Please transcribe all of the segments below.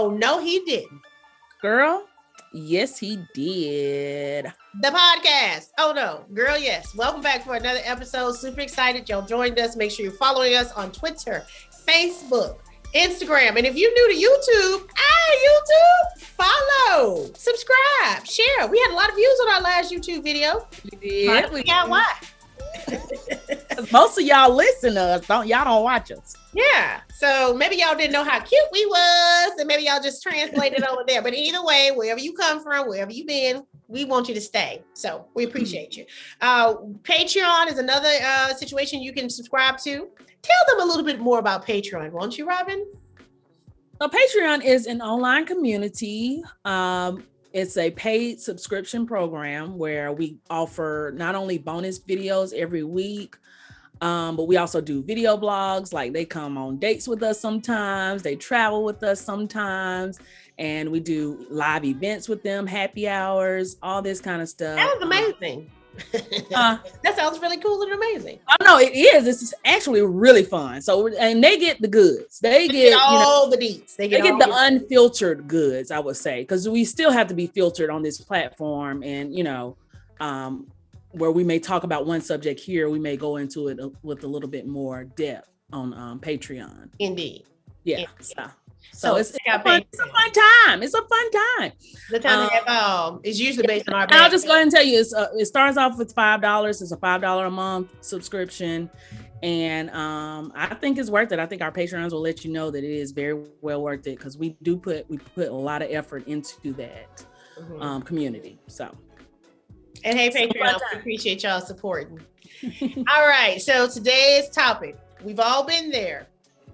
Oh, no, he didn't. Girl, yes, he did. The podcast. Oh, no. Girl, yes. Welcome back for another episode. Super excited y'all joined us. Make sure you're following us on Twitter, Facebook, Instagram. And if you're new to YouTube, YouTube, follow, subscribe, share. We had a lot of views on our last YouTube video. We did. Why? Most of y'all listen to us, y'all don't watch us. Yeah. So maybe y'all didn't know how cute we was, and maybe y'all just translated over there. But either way, wherever you come from, wherever you been, we want you to stay. So we appreciate you. Patreon is another situation you can subscribe to. Tell them a little bit more about Patreon, won't you, Robin? So Patreon is an online community. It's a paid subscription program where we offer not only bonus videos every week, but we also do video blogs. Like they come on dates with us sometimes, they travel with us sometimes, and we do live events with them, happy hours, all this kind of stuff. That was amazing. That sounds really cool and amazing. Oh no, it is. It's actually really fun. So, and they get the goods. They get all the deets. They get the unfiltered goods, I would say, because we still have to be filtered on this platform, and where we may talk about one subject here, we may go into it with a little bit more depth on Patreon. Indeed. Yeah. Indeed. So it's a fun time. It's a fun time. The time to have is usually based on our. I'll just go ahead and tell you, it starts off with $5. It's a $5 a month subscription, and I think it's worth it. I think our Patreons will let you know that it is very well worth it, because we put a lot of effort into that community. So, and hey, Patreon, we appreciate y'all supporting. All right, so today's topic, we've all been there.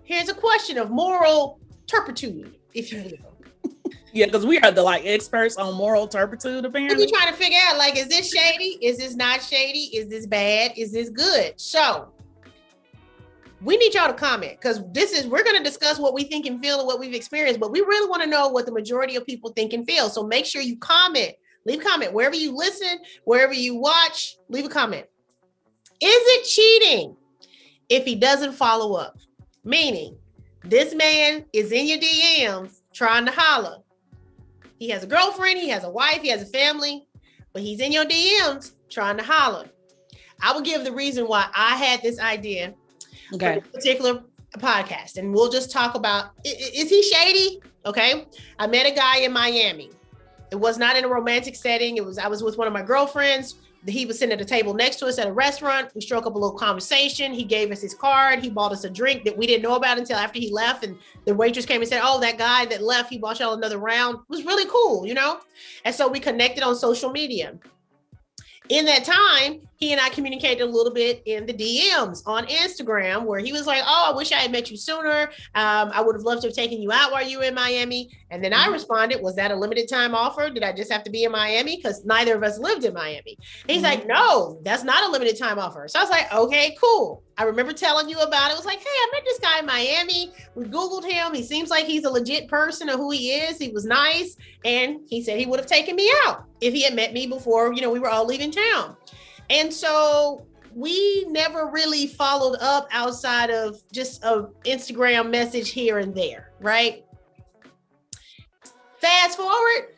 Here's a question of moral turpitude, if you will. Yeah, because we are the experts on moral turpitude, apparently. We're trying to figure out, is this shady? Is this not shady? Is this bad? Is this good? So we need y'all to comment, because we're going to discuss what we think and feel and what we've experienced, but we really want to know what the majority of people think and feel. So make sure you comment, leave a comment wherever you listen, wherever you watch, leave a comment. Is it cheating if he doesn't follow up? Meaning, this man is in your DMs trying to holler. He has a girlfriend, he has a wife, he has a family, but he's in your DMs trying to holler. I will give the reason why I had this idea for this particular podcast, and we'll just talk about, is he shady? Okay. I met a guy in Miami. It was not in a romantic setting. I was with one of my girlfriends. He was sitting at a table next to us at a restaurant. We struck up a little conversation. He gave us his card. He bought us a drink that we didn't know about until after he left. And the waitress came and said, "Oh, that guy that left, he bought y'all another round." It was really cool, And so we connected on social media. In that time, he and I communicated a little bit in the DMs on Instagram, where he was like, "Oh, I wish I had met you sooner. I would have loved to have taken you out while you were in Miami." And then I responded, "Was that a limited time offer? Did I just have to be in Miami? Because neither of us lived in Miami." And he's like, "No, that's not a limited time offer." So I was like, "Okay, cool." I remember telling you about it. It was like, "Hey, I met this guy in Miami. We Googled him. He seems like he's a legit person of who he is. He was nice. And he said he would have taken me out if he had met me before, we were all leaving town." And so we never really followed up outside of just an Instagram message here and there, right? Fast forward,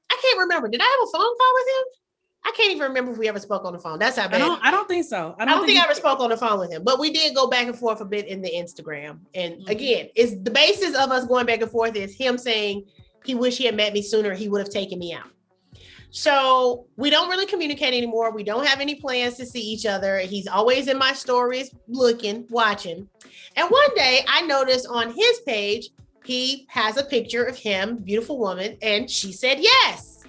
I can't remember. Did I have a phone call with him? I can't even remember if we ever spoke on the phone. That's how bad. I don't think so. I don't think I ever spoke on the phone with him, but we did go back and forth a bit in the Instagram. And again, it's the basis of us going back and forth is him saying he wished he had met me sooner. He would have taken me out. So we don't really communicate anymore. We don't have any plans to see each other. He's always in my stories, looking, watching. And one day I noticed on his page, he has a picture of him, beautiful woman, and she said yes.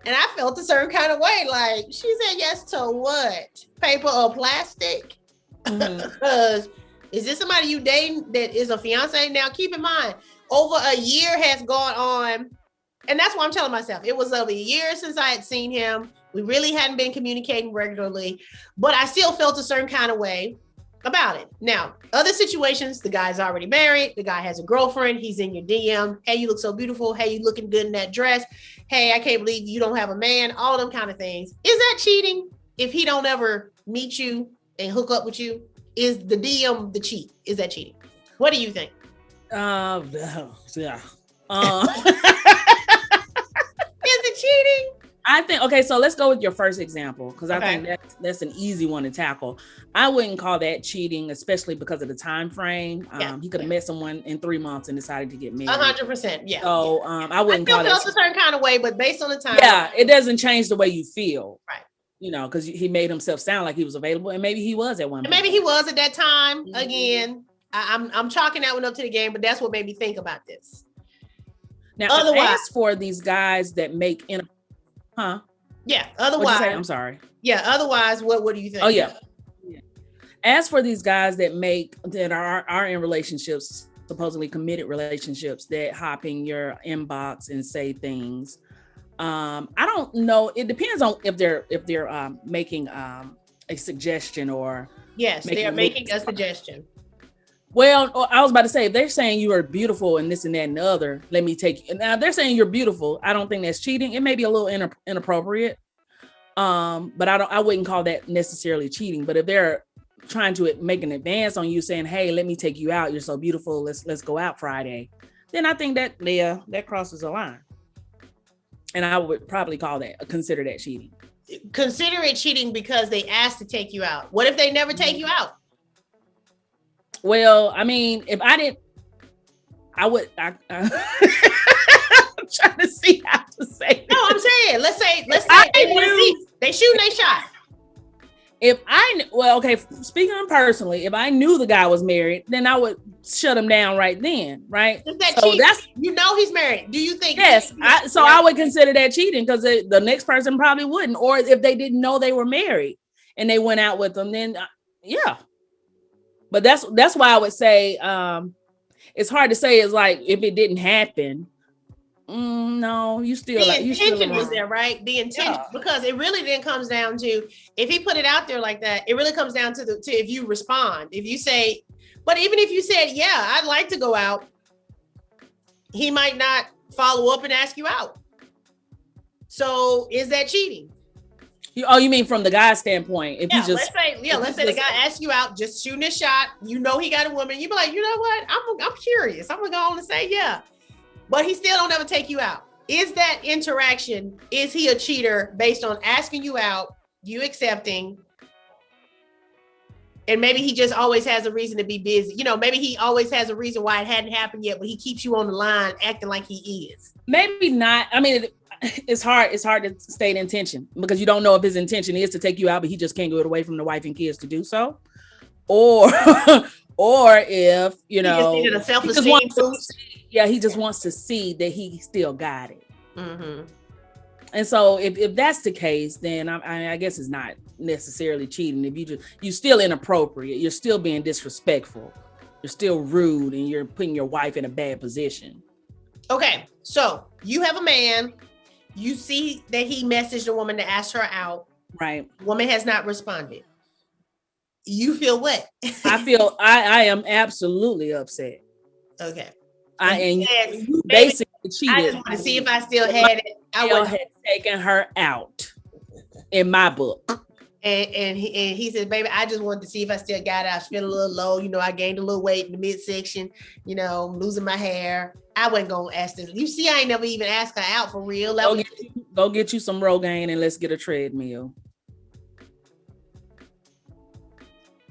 And I felt a certain kind of way, like, she said yes to what? Paper or plastic? Because is this somebody you dating that is a fiance? Now, keep in mind, over a year has gone on. And that's why I'm telling myself, it was over a year since I had seen him. We really hadn't been communicating regularly, but I still felt a certain kind of way about it. Now, other situations, the guy's already married. The guy has a girlfriend. He's in your DM. "Hey, you look so beautiful. Hey, you looking good in that dress. Hey, I can't believe you don't have a man." All them kind of things. Is that cheating if he don't ever meet you and hook up with you? Is the DM the cheat? Is that cheating? What do you think? Yeah. Is it cheating? I think, okay, so let's go with your first example, because I Okay. think that's an easy one to tackle. I wouldn't call that cheating, especially because of the time frame. He could have met someone in 3 months and decided to get married. 100%. Yeah. So I wouldn't I call still that felt a certain kind of way, but based on the time. Yeah, it doesn't change the way you feel. Right. You know, because he made himself sound like he was available, and maybe he was at one point. Maybe he was at that time. Again, I'm chalking that one up to the game, but that's what made me think about this. Now, otherwise, as for these guys that make Yeah. Otherwise, I'm sorry. Yeah. Otherwise, what do you think? Oh yeah. As for these guys that are in relationships, supposedly committed relationships, that hop in your inbox and say things. I don't know. It depends on if they're making a suggestion or they are making a suggestion. Well, I was about to say, if they're saying you are beautiful and this and that and the other, let me take you. Now, they're saying you're beautiful. I don't think that's cheating. It may be a little inappropriate, but I wouldn't call that necessarily cheating. But if they're trying to make an advance on you, saying, "Hey, let me take you out. You're so beautiful. Let's go out Friday," then I think that crosses a line, and I would probably consider that cheating. Consider it cheating because they asked to take you out. What if they never take you out? Well, I mean, if I didn't, I'm trying to see how to say. No, I'm saying, let's say they shoot and they shot. Speaking personally, if I knew the guy was married, then I would shut him down right then, right? Is that cheating? He's married. Do you think? Yes. I would consider that cheating because the next person probably wouldn't, or if they didn't know they were married and they went out with them, then yeah. But that's why I would say it's hard to say. It's like if it didn't happen, no, you still the intention was there, right? The intention, because it really then comes down to if he put it out there like that. It really comes down to if you respond. If you say, but even if you said, "Yeah, I'd like to go out," he might not follow up and ask you out. So is that cheating? Oh, you mean from the guy's standpoint? If let's say the guy asks you out, just shooting a shot. You know he got a woman. You be like, you know what? I'm curious. I'm gonna go on and say yeah, but he still don't ever take you out. Is that interaction? Is he a cheater based on asking you out, you accepting, and maybe he just always has a reason to be busy? You know, maybe he always has a reason why it hadn't happened yet, but he keeps you on the line, acting like he is. Maybe not. I mean, it's hard to state intention because you don't know if his intention is to take you out, but he just can't get away from the wife and kids to do so, or if he just wants to see that he still got it. Mm-hmm. And so if that's the case, then I guess it's not necessarily cheating. If you're still inappropriate, you're still being disrespectful, you're still rude, and you're putting your wife in a bad position. Okay, so you have a man. You see that he messaged a woman to ask her out. Right. Woman has not responded. You feel what? I am absolutely upset. Okay. You basically cheated. I just want to see if I still had it. I would have taken her out in my book. And he said, baby, I just wanted to see if I still got it. I was feeling a little low. You know, I gained a little weight in the midsection. You know, I'm losing my hair. I wasn't going to ask this. You see, I ain't never even asked her out for real. Go get you some Rogaine and let's get a treadmill.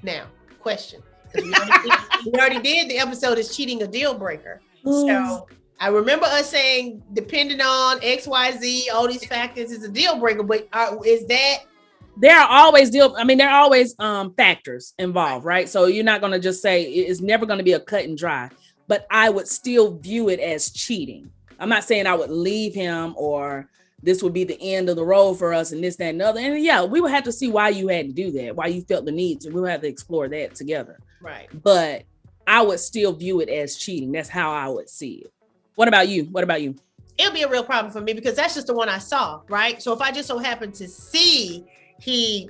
Now, question. We already did the episode is cheating a deal breaker. So I remember us saying, depending on XYZ, all these factors is a deal breaker. But is that... There are always factors involved, right? So you're not going to just say it's never going to be a cut and dry, but I would still view it as cheating. I'm not saying I would leave him or this would be the end of the road for us and this, that, and other. And yeah, we would have to see why you had to do that, why you felt the need to. We would have to explore that together. Right. But I would still view it as cheating. That's how I would see it. What about you? It'll be a real problem for me because that's just the one I saw, right? So if I just so happen to see he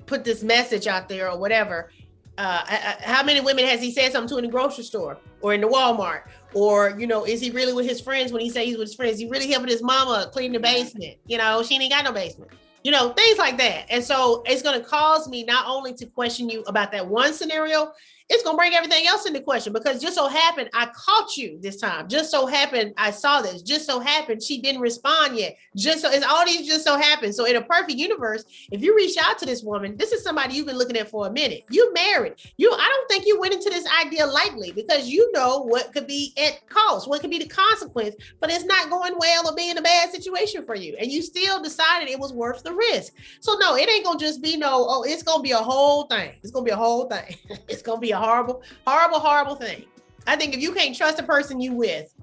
put this message out there or whatever, how many women has he said something to in the grocery store or in the Walmart? Or, you know, is he really with his friends when he says he's with his friends? Is he really helping his mama clean the basement? You know, she ain't got no basement. You know, things like that. And so it's going to cause me not only to question you about that one scenario, it's going to bring everything else into question, because just so happened I caught you this time. Just so happened I saw this. Just so happened she didn't respond yet. Just so, it's all these just so happened. So in a perfect universe, if you reach out to this woman, this is somebody you've been looking at for a minute. You married. I don't think you went into this idea lightly, because you know what could be at cost, what could be the consequence, but it's not going well or being a bad situation for you. And you still decided it was worth the risk. So no, it ain't gonna just be it's gonna be a whole thing. It's gonna be a whole thing. It's gonna be a horrible, horrible, horrible thing. I think if you can't trust the person you with,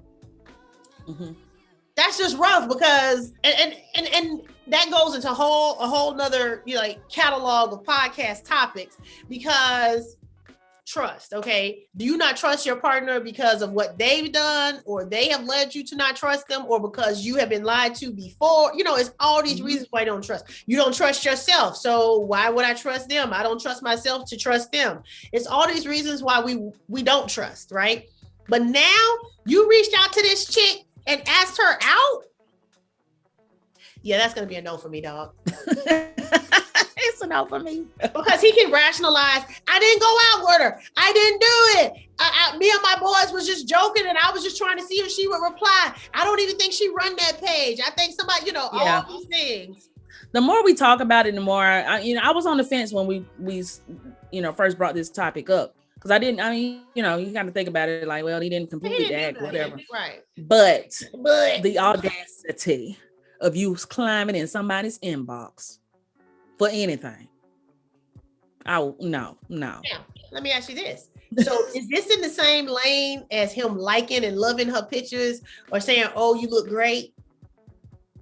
that's just rough, because and that goes into a whole nother catalog of podcast topics, because trust. Okay, do you not trust your partner because of what they've done, or they have led you to not trust them, or because you have been lied to before? It's all these reasons why you don't trust. You don't trust yourself, so why would I trust them? I don't trust myself to trust them. It's all these reasons why we don't trust, right? But now you reached out to this chick and asked her out. Yeah, that's gonna be a no for me, dog. It's a no for me. Because he can rationalize, I didn't go out with her. I didn't do it. Me and my boys was just joking, and I was just trying to see if she would reply. I don't even think she run that page. I think somebody, all these things. The more we talk about it, the more I was on the fence when we first brought this topic up, because you kind of think about it like, well, he didn't complete the act, whatever. Right. But the audacity of you climbing in somebody's inbox for anything. No. Now, let me ask you this. So is this in the same lane as him liking and loving her pictures, or saying, oh, you look great?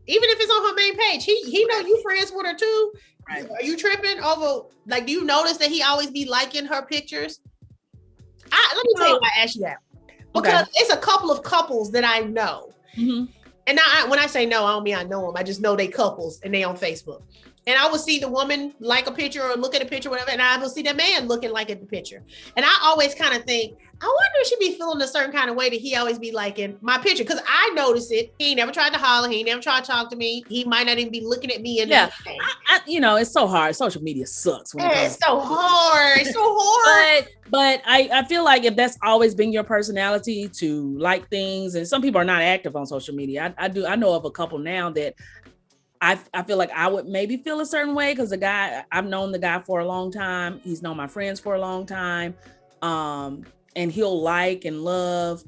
Even if it's on her main page, he know you friends with her too. Right. Are you tripping over, do you notice that he always be liking her pictures? Let me tell you why I asked you that. Because it's a couple of couples that I know. Mm-hmm. And now when I say no, I don't mean I know them. I just know they couples and they on Facebook. And I will see the woman like a picture or look at a picture, whatever, and I will see the man looking like at the picture. And I always kind of think, I wonder if she be feeling a certain kind of way that he always be liking my picture. Because I notice it. He never tried to holler. He never tried to talk to me. He might not even be looking at me. It's so hard. Social media sucks. It's so hard. It's so hard. But I feel like if that's always been your personality to like things, and some people are not active on social media. I know of a couple now that I feel like I would maybe feel a certain way, because I've known the guy for a long time. He's known my friends for a long time. And he'll like and love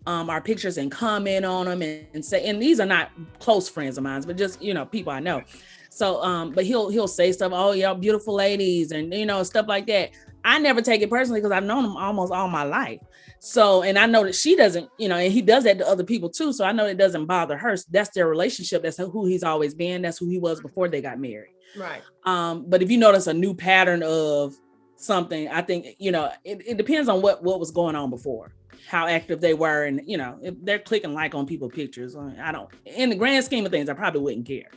our pictures and comment on them and say, and these are not close friends of mine, but just, people I know. So, but he'll say stuff, oh, y'all beautiful ladies, and, stuff like that. I never take it personally, because I've known him almost all my life. So, and I know that she doesn't, and he does that to other people too. So I know it doesn't bother her. That's their relationship. That's who he's always been. That's who he was before they got married. Right. But if you notice a new pattern of something, I think, it depends on what was going on before, how active they were. And, if they're clicking like on people's pictures, in the grand scheme of things, I probably wouldn't care.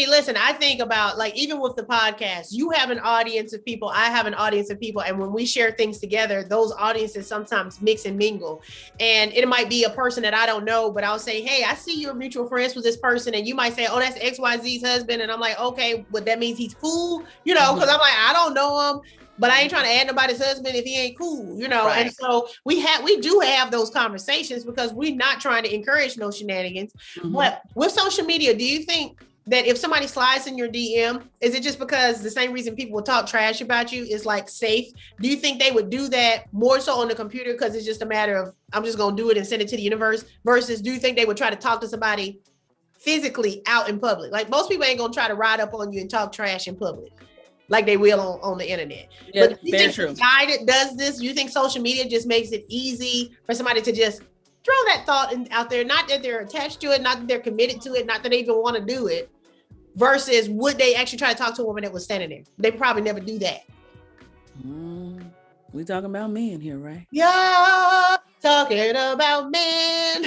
Listen, I think about even with the podcast, you have an audience of people, I have an audience of people. And when we share things together, those audiences sometimes mix and mingle. And it might be a person that I don't know, but I'll say, hey, I see you're mutual friends with this person. And you might say, oh, that's XYZ's husband. And I'm like, okay, but that means he's cool, because I'm like, I don't know him. But I ain't trying to add nobody's husband if he ain't cool, Right. And so we do have those conversations, because we're not trying to encourage no shenanigans. Mm-hmm. But with social media, do you think that if somebody slides in your DM, is it just because the same reason people will talk trash about you is safe? Do you think they would do that more so on the computer because it's just a matter of, I'm just going to do it and send it to the universe, versus do you think they would try to talk to somebody physically out in public? Most people ain't going to try to ride up on you and talk trash in public like they will on the internet. Yeah, but you think the guy that does this, you think social media just makes it easy for somebody to just throw that thought out there, not that they're attached to it, not that they're committed to it, not that they even want to do it, versus would they actually try to talk to a woman that was standing there? They probably never do that. We talking about men here, right? Yeah, talking about men,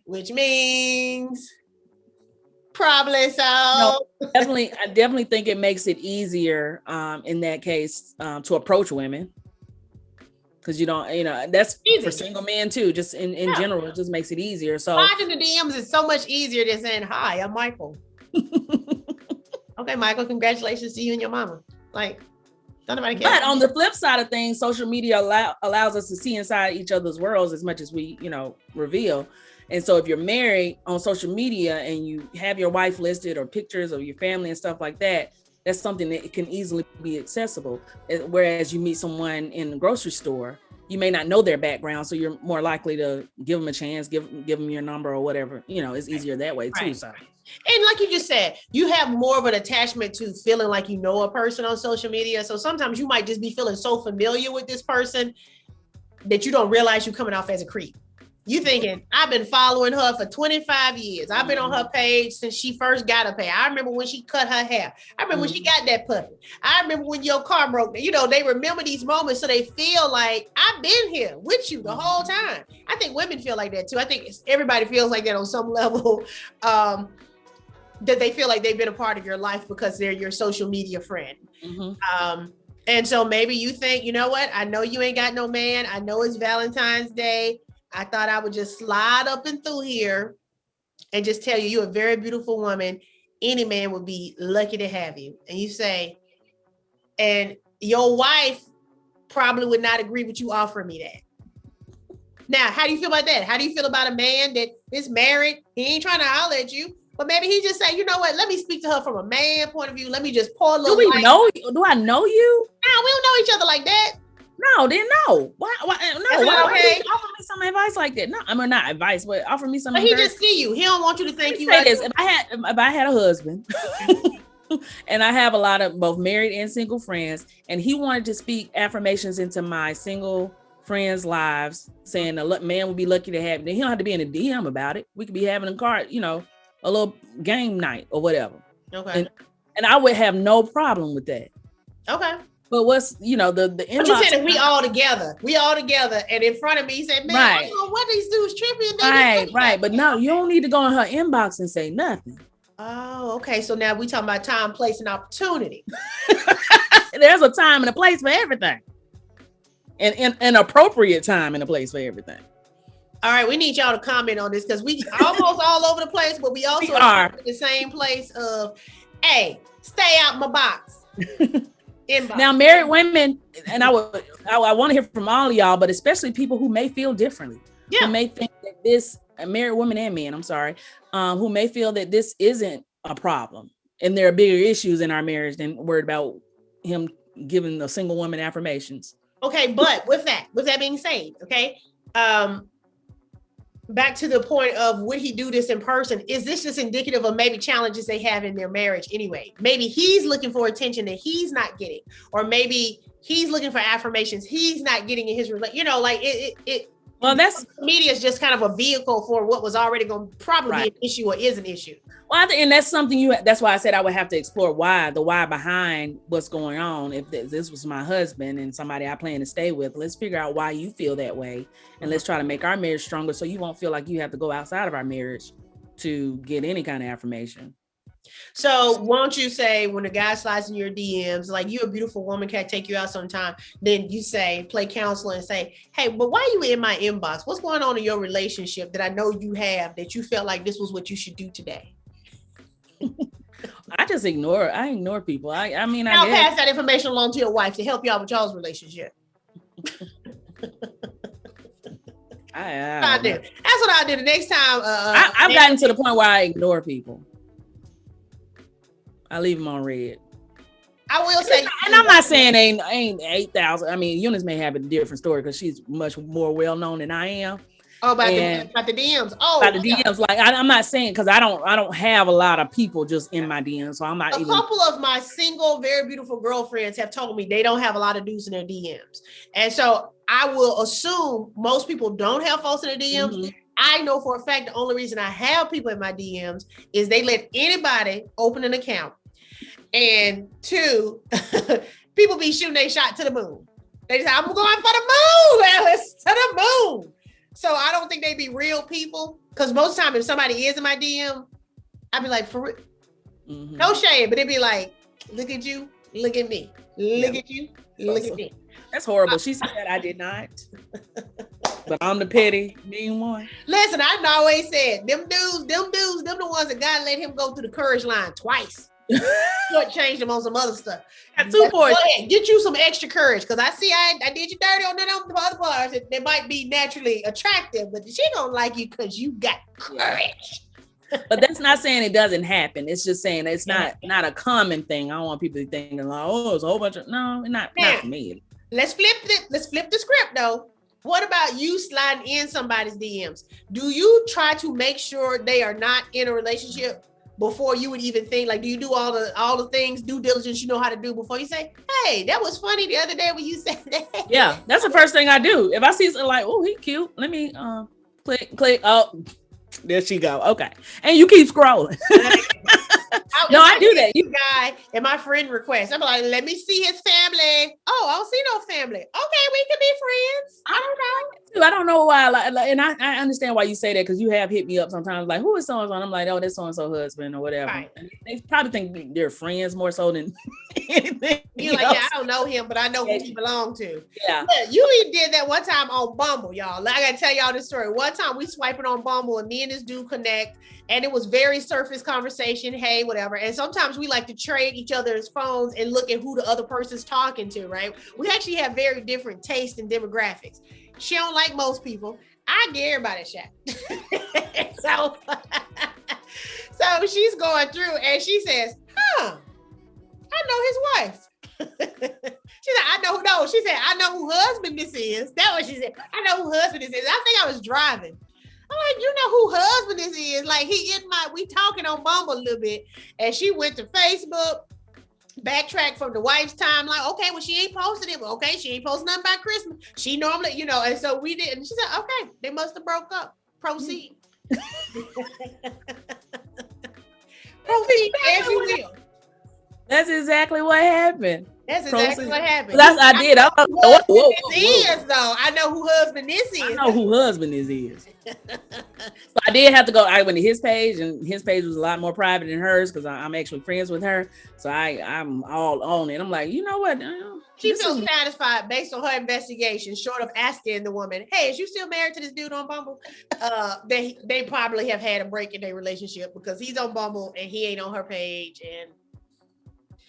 which means probably so. No, I definitely think it makes it easier in that case to approach women, because you don't, that's easy for single men too. Just in general, it just makes it easier. So finding the DMs is so much easier than saying, "Hi, I'm Michael." Okay, Michael, congratulations to you and your mama. Like, don't nobody care. But on the flip side of things, social media allows us to see inside each other's worlds as much as we, reveal. And so if you're married on social media and you have your wife listed or pictures of your family and stuff like that, that's something that can easily be accessible. Whereas you meet someone in the grocery store, you may not know their background, so you're more likely to give them a chance, give them your number or whatever. It's easier that way too. Right. So. And like you just said, you have more of an attachment to feeling like you know a person on social media. So sometimes you might just be feeling so familiar with this person that you don't realize you're coming off as a creep. You thinking, I've been following her for 25 years. I've been on her page since she first got a page. I remember when she cut her hair. I remember when she got that puppy. I remember when your car broke. They remember these moments so they feel like I've been here with you the whole time. I think women feel like that too. I think everybody feels like that on some level, that they feel like they've been a part of your life because they're your social media friend. Mm-hmm. And so maybe you think, you know what? I know you ain't got no man. I know it's Valentine's Day. I thought I would just slide up and through here and just tell you, you're a very beautiful woman. Any man would be lucky to have you. And you say, and your wife probably would not agree with you offering me that. Now, how do you feel about that? How do you feel about a man that is married? He ain't trying to holler at you, but maybe he just say, you know what? Let me speak to her from a man point of view. Let me just pour a little light. Do I know you? No, we don't know each other like that. No, didn't know. Why okay. Offer me some advice like that? No, I mean not advice, but offer me some. But he just see you. He don't want you to think you. Say this: if I had a husband, and I have a lot of both married and single friends, and he wanted to speak affirmations into my single friends' lives, saying a man would be lucky to have. Then he don't have to be in a DM about it. We could be having a card, a little game night or whatever. Okay. And I would have no problem with that. Okay. But what's the inbox? But you said we all together, and in front of me, he said, "Man, right. I don't know what these dudes tripping." Right. But no, you don't need to go in her inbox and say nothing. Oh, okay. So now we talking about time, place, and opportunity. There's a time and a place for everything, and an appropriate time and a place for everything. All right, we need y'all to comment on this because we almost all over the place, but we also are in the same place of, hey, stay out my box. Inbox. Now, married women, and I want to hear from all of y'all, but especially people who may feel differently, who may think that this, married women and men, I'm sorry, who may feel that this isn't a problem, and there are bigger issues in our marriage than worried about him giving a single woman affirmations. Okay, but with that being said, okay, back to the point of would he do this in person? Is this just indicative of maybe challenges they have in their marriage anyway? Maybe he's looking for attention that he's not getting, or maybe he's looking for affirmations he's not getting in his relationship. Well, that's media is just kind of a vehicle for what was already going to probably be an issue or is an issue. Well, and that's something that's why I said I would have to explore the why behind what's going on. If this was my husband and somebody I plan to stay with, let's figure out why you feel that way. And let's try to make our marriage stronger so you won't feel like you have to go outside of our marriage to get any kind of affirmation. So won't you say when a guy slides in your DMs, like, you're a beautiful woman, can I take you out sometime? Then you say, play counselor and say, hey, but why are you in my inbox? What's going on in your relationship that I know you have that you felt like this was what you should do today? I just ignore people. I mean, I'll pass that information along to your wife to help y'all with y'all's relationship. That's what I do. The next time I've gotten to the point where I ignore people. I leave them on red. I will say, and I'm not saying ain't 8,000. I mean, Eunice may have a different story because she's much more well known than I am. Oh, about the DMs. Oh, about the DMs. Like I'm not saying because I don't have a lot of people just in my DMs, so I'm not. A couple of my single, very beautiful girlfriends have told me they don't have a lot of dudes in their DMs, and so I will assume most people don't have folks in their DMs. Mm-hmm. I know for a fact the only reason I have people in my DMs is they let anybody open an account, and two, people be shooting their shot to the moon. They say, I'm going for the moon, Alice, to the moon. So I don't think they be real people, because most of the time if somebody is in my DM, I'd be like, for real. Mm-hmm. No shame, but it'd be like, look at you, look at me, look at you, look at me. That's horrible. She said I did not. But I'm the petty mean one. Listen, I've always said them dudes, them the ones that God let him go through the courage line twice. Change them on some other stuff. Go ahead, get you some extra courage, because I see I did you dirty on the other parts. They might be naturally attractive, but she don't like you because you got courage. But that's not saying it doesn't happen. It's just saying it's not a common thing. I don't want people to think like, oh, it's a whole bunch of not for me. Let's flip the script though. What about you sliding in somebody's DMs? Do you try to make sure they are not in a relationship before you would even think? Like, do you do all the things, due diligence you know how to do before you say, hey, that was funny the other day when you said that? Yeah, that's the first thing I do. If I see something like, oh, he cute, let me click. Oh, there she go. Okay. And you keep scrolling. I do that. You guy and my friend request. I'm like, let me see his family. Oh, I don't see no family. Okay, we can be friends. I don't know. I don't know why. And I understand why you say that, because you have hit me up sometimes like, who is so and so? I'm like, oh, that's so and so husband or whatever. Right. And they probably think they're friends more so than anything. You're like, yeah, I don't know him, but I know who he belongs to. Yeah. You even did that one time on Bumble, y'all. I gotta tell y'all this story. One time we swiping on Bumble and me and this dude connect, and it was very surface conversation. Hey, whatever. And sometimes we like to trade each other's phones and look at who the other person's talking to, right? We actually have very different tastes and demographics. She don't like most people. I get everybody shot. So she's going through and she says, I know his wife. She said, she said, I know who husband this is. That's what she said. I know who husband this is. I think I was driving. I'm like, you know who husband this is? Like, we talking on Bumble a little bit. And she went to Facebook, backtrack from the wife's timeline. Okay, well, she ain't posted it. Well, okay, she ain't posted nothing about Christmas. She normally, and so we did. And she said, okay, they must have broke up. Proceed. Proceed as you will. That's exactly what happened. That's exactly what happened. I did. I know who husband this is. I know who husband this is. So I did have to go. I went to his page, and his page was a lot more private than hers because I'm actually friends with her. So I'm all on it. I'm like, you know what? She feels satisfied based on her investigation, short of asking the woman, hey, is you still married to this dude on Bumble? They probably have had a break in their relationship because he's on Bumble and he ain't on her page. And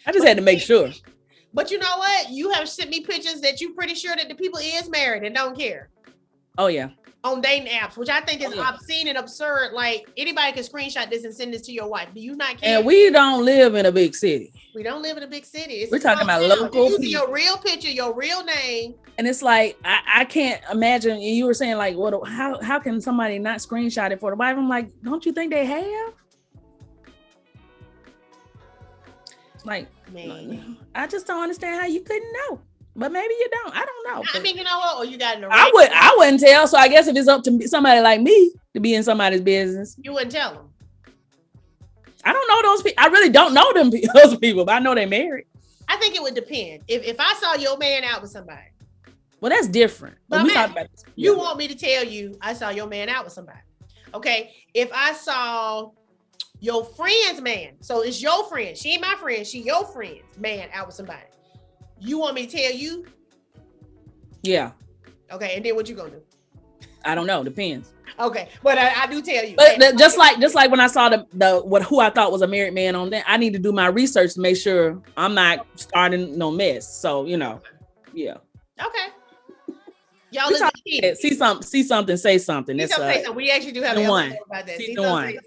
I just had to make sure. But you know what? You have sent me pictures that you're pretty sure that the people is married and don't care. Oh, yeah. On dating apps, which I think is obscene and absurd. Like, anybody can screenshot this and send this to your wife. Do you not care? And we don't live in a big city. We don't live in a big city. We're talking about local people. Your real picture, your real name. And it's like, I can't imagine. You were saying like, how can somebody not screenshot it for the wife? I'm like, don't you think they have? Like, man, I just don't understand how you couldn't know. But maybe you don't. I don't know. I mean, you know what? Or you got in I wouldn't tell. So I guess if it's up to somebody like me to be in somebody's business, you wouldn't tell them. I don't know those people. I really don't know those people, but I know they're married. I think it would depend. If I saw your man out with somebody. Well, that's different. But we talk about this. You want me to tell you I saw your man out with somebody. Okay. If I saw your friend's man, so it's your friend. She ain't my friend. She your friend's man out with somebody. You want me to tell you? Yeah. Okay, and then what you gonna do? I don't know. Depends. Okay, but I do tell you. But just like when I saw who I thought was a married man on that, I need to do my research to make sure I'm not starting no mess. So yeah. Okay. Y'all see something, say something. That's we actually do have an episode about that. See something.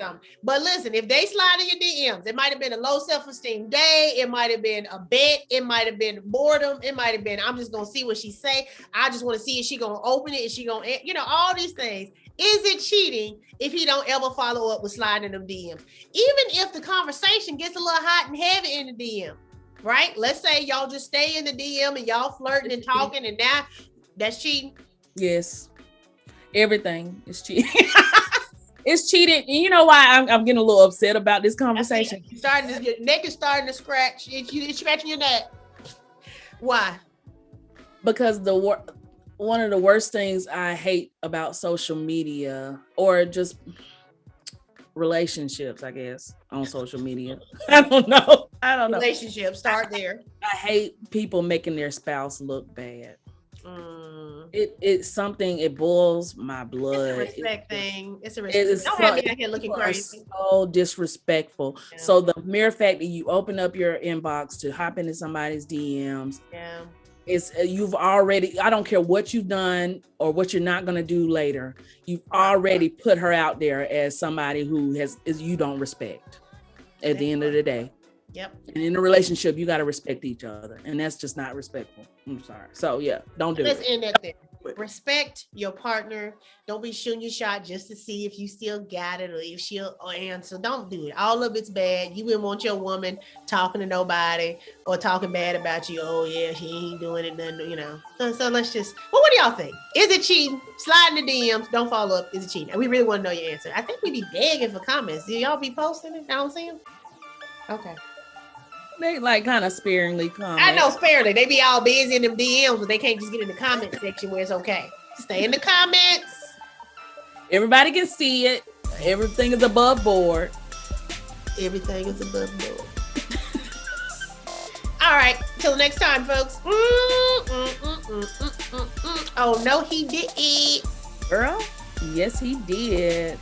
But listen, if they slide in your DMs, it might have been a low self-esteem day, it might have been a bet, it might have been boredom, it might have been I'm just gonna see what she say. I just want to see if she gonna open it, is she gonna, all these things. Is it cheating if he don't ever follow up with sliding them DMs? Even if the conversation gets a little hot and heavy in the DM, right? Let's say y'all just stay in the DM and y'all flirting and talking, and now that's cheating. Yes. Everything is cheating. It's cheating. And you know why I'm getting a little upset about this conversation? Your neck is starting to scratch. It's scratching your neck. Why? Because one of the worst things I hate about social media, or just relationships, I guess, on social media. I don't know. Relationships, start there. I hate people making their spouse look bad. It's something, it boils my blood. It's a respect thing. It's a respect. Don't have me out here looking crazy. So disrespectful. Yeah. So the mere fact that you open up your inbox to hop into somebody's DMs, it's you've already, I don't care what you've done or what you're not going to do later, you've already put her out there as somebody who is you don't respect at the end of the day. Yep. And in a relationship, you got to respect each other, and that's just not respectful. I'm sorry. So yeah, don't do it. Let's end that there. Respect your partner. Don't be shooting your shot just to see if you still got it or if she'll answer. Don't do it. All of it's bad. You wouldn't want your woman talking to nobody or talking bad about you. Oh yeah, she ain't doing it, nothing, you know. So let's just. Well, what do y'all think? Is it cheating? Slide in the DMs. Don't follow up. Is it cheating? We really want to know your answer. I think we be begging for comments. Do y'all be posting it? I don't see them. Okay. They like kind of sparingly comment. I know, sparingly. They be all busy in them DMs, but they can't just get in the comment section where it's okay. Stay in the comments. Everybody can see it. Everything is above board. Everything is above board. All right. Till next time, folks. Oh, no, he didn't. Girl, yes, he did.